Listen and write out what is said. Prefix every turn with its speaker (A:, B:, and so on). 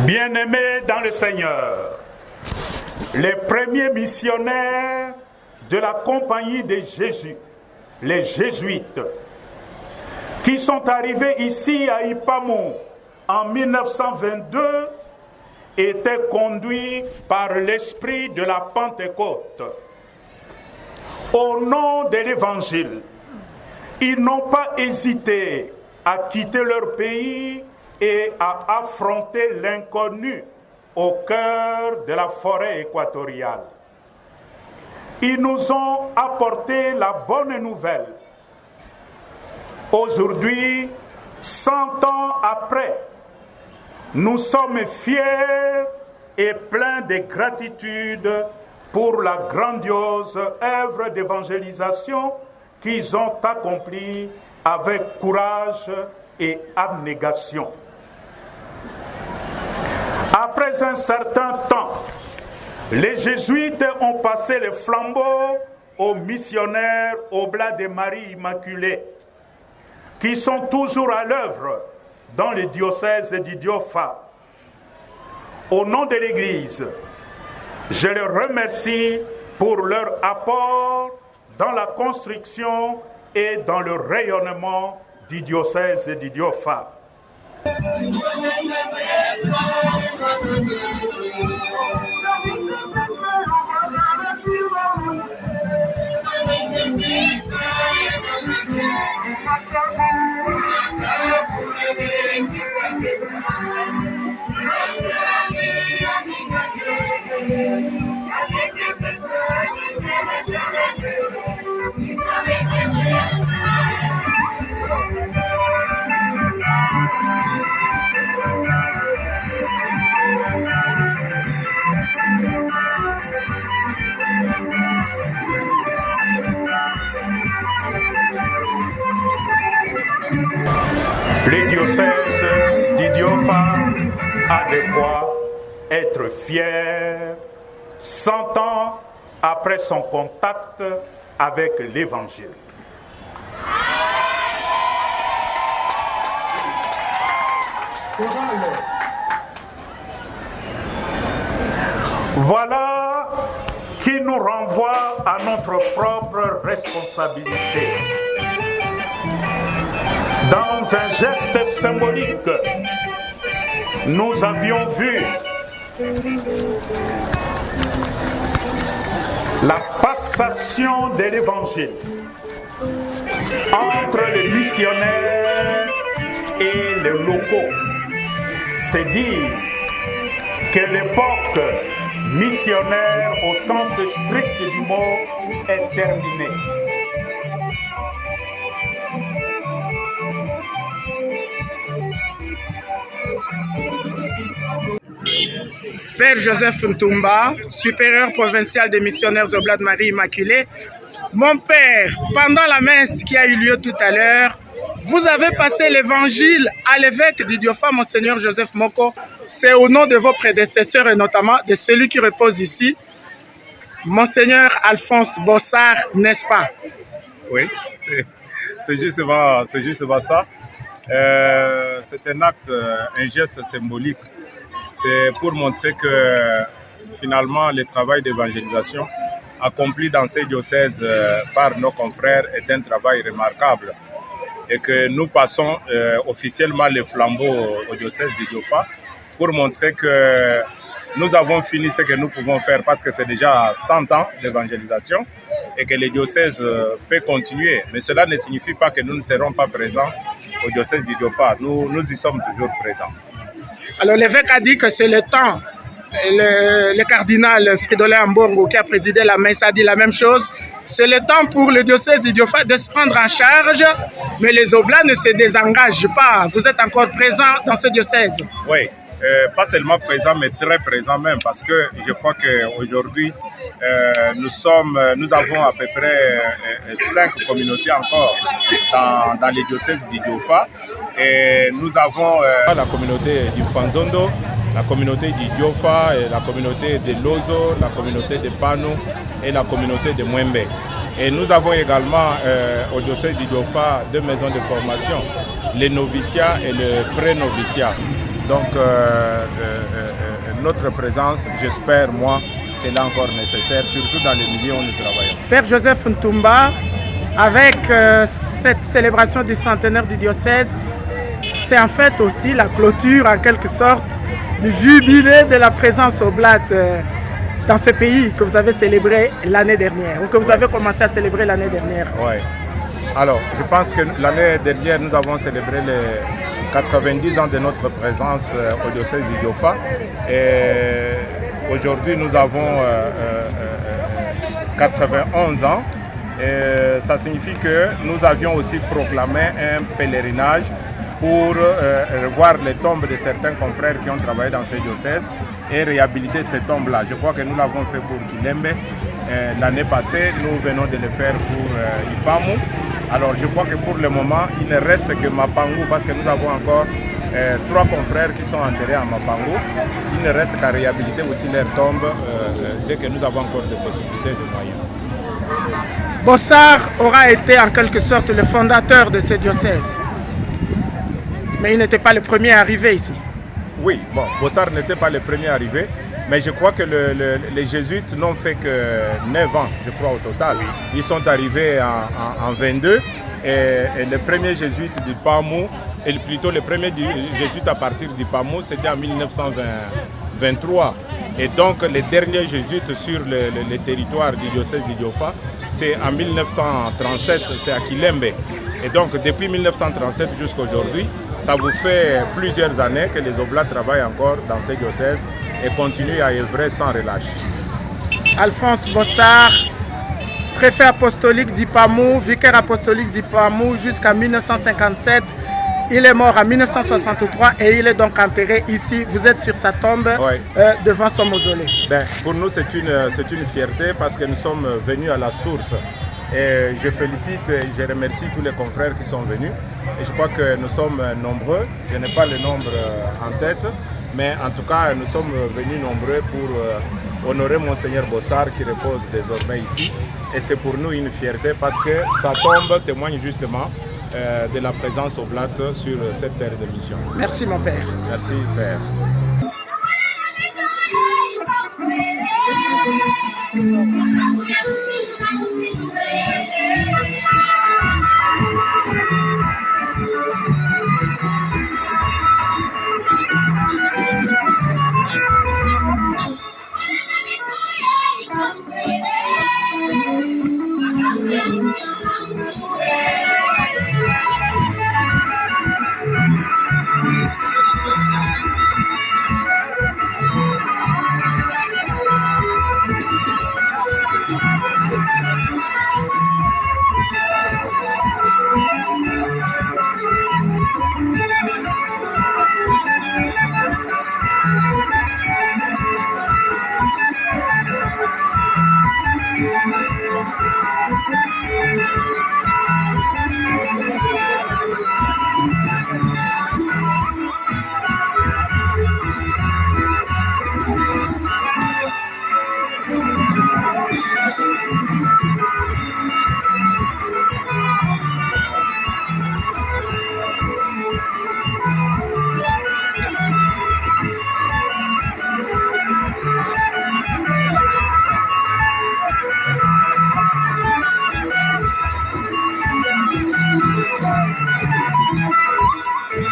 A: Bien-aimés dans le Seigneur, les premiers missionnaires de la compagnie de Jésus, les jésuites, qui sont arrivés ici à Ipamu en 1922, étaient conduits par l'esprit de la Pentecôte. Au nom de l'Évangile, ils n'ont pas hésité à quitter leur pays et à affronter l'inconnu au cœur de la forêt équatoriale. Ils nous ont apporté la bonne nouvelle. Aujourd'hui, 100 ans après, nous sommes fiers et pleins de gratitude pour la grandiose œuvre d'évangélisation qu'ils ont accomplie avec courage et abnégation. Après un certain temps, les jésuites ont passé le flambeau aux missionnaires Oblats de Marie Immaculée, qui sont toujours à l'œuvre dans le diocèse d'Idiofa. Au nom de l'Église, je les remercie pour leur apport dans la construction et dans le rayonnement du diocèse d'Idiofa. Le diocèse d'Idiofa a de quoi être fier 100 ans après son contact avec l'Évangile. Voilà qui nous renvoie à notre propre responsabilité. Dans un geste symbolique, nous avions vu la passation de l'Évangile entre les missionnaires et les locaux. C'est dire que l'époque missionnaire au sens strict du mot est terminée.
B: Père Joseph Ntumba, supérieur provincial des missionnaires Oblats de Marie Immaculée. Mon père, pendant la messe qui a eu lieu tout à l'heure, vous avez passé l'évangile à l'évêque d'Idiofa, Monseigneur Joseph Moko. C'est au nom de vos prédécesseurs et notamment de celui qui repose ici, Monseigneur Alphonse Bossard, n'est-ce pas?
C: Oui, c'est justement ça. C'est un acte, un geste symbolique. C'est pour montrer que finalement le travail d'évangélisation accompli dans ces diocèses par nos confrères est un travail remarquable et que nous passons officiellement le flambeau au diocèse d'Idiofa pour montrer que nous avons fini ce que nous pouvons faire parce que c'est déjà 100 ans d'évangélisation et que le diocèse peut continuer. Mais cela ne signifie pas que nous ne serons pas présents au diocèse d'Idiofa. Nous y sommes toujours présents.
B: Alors l'évêque a dit que c'est le temps le cardinal Fridolin Ambongo qui a présidé la messe a dit la même chose. C'est le temps pour le diocèse d'Idiofa de se prendre en charge, mais les Oblats ne se désengagent pas. Vous êtes encore présent dans ce diocèse?
C: Oui, pas seulement présent, mais très présent même, parce que je crois qu'aujourd'hui, nous avons à peu près 5 communautés encore dans les diocèses d'Idiofa. Et nous avons la communauté du Fanzondo, la communauté d'Idiofa, la communauté de Lozo, la communauté de Pano et la communauté de Mwembe. Et nous avons également au diocèse d'Idiofa 2 maisons de formation, les noviciats et le pré-noviciat. Donc notre présence, j'espère moi, qu'elle est encore nécessaire, surtout dans les milieux où nous travaillons.
B: Père Joseph Ntumba, avec cette célébration du centenaire du diocèse, c'est en fait aussi la clôture en quelque sorte du jubilé de la présence oblate dans ce pays que vous avez célébré l'année dernière, ou que vous avez commencé à célébrer l'année dernière.
C: Oui. Alors, je pense que l'année dernière, nous avons célébré les 90 ans de notre présence au diocèse d'Idiofa. Et aujourd'hui, nous avons 91 ans. Et ça signifie que nous avions aussi proclamé un pèlerinage pour revoir les tombes de certains confrères qui ont travaillé dans ces diocèses et réhabiliter ces tombes-là. Je crois que nous l'avons fait pour Kilembe l'année passée, nous venons de le faire pour Ipamu. Alors je crois que pour le moment, il ne reste que Mapangu, parce que nous avons encore 3 confrères qui sont enterrés à Mapangu. Il ne reste qu'à réhabiliter aussi leurs tombes dès que nous avons encore des possibilités de moyens.
B: Bossard aura été en quelque sorte le fondateur de ce diocèse. Mais il n'était pas le premier arrivé ici.
C: Oui, bon, Bossard n'était pas le premier arrivé, mais je crois que les jésuites n'ont fait que 9 ans, je crois, au total. Ils sont arrivés en 22 et le premier jésuite du Pamou, et plutôt le premier jésuite à partir du Pamou, c'était en 1923. Et donc les derniers jésuites sur le territoire du diocèse d'Idiofa, c'est en 1937, c'est à Kilembe. Et donc depuis 1937 jusqu'à aujourd'hui, ça vous fait plusieurs années que les Oblats travaillent encore dans ces diocèses et continuent à œuvrer sans relâche.
B: Alphonse Bossard, préfet apostolique d'Ipamou, vicaire apostolique d'Ipamou jusqu'en 1957. Il est mort en 1963 et il est donc enterré ici. Vous êtes sur sa tombe, oui, devant son mausolée.
C: Ben, pour nous, c'est une fierté parce que nous sommes venus à la source. Et je félicite et je remercie tous les confrères qui sont venus. Et je crois que nous sommes nombreux. Je n'ai pas le nombre en tête, mais en tout cas, nous sommes venus nombreux pour honorer Monseigneur Bossard qui repose désormais ici. Et c'est pour nous une fierté parce que sa tombe témoigne justement de la présence oblate sur cette terre de mission.
B: Merci mon père.
C: Merci père.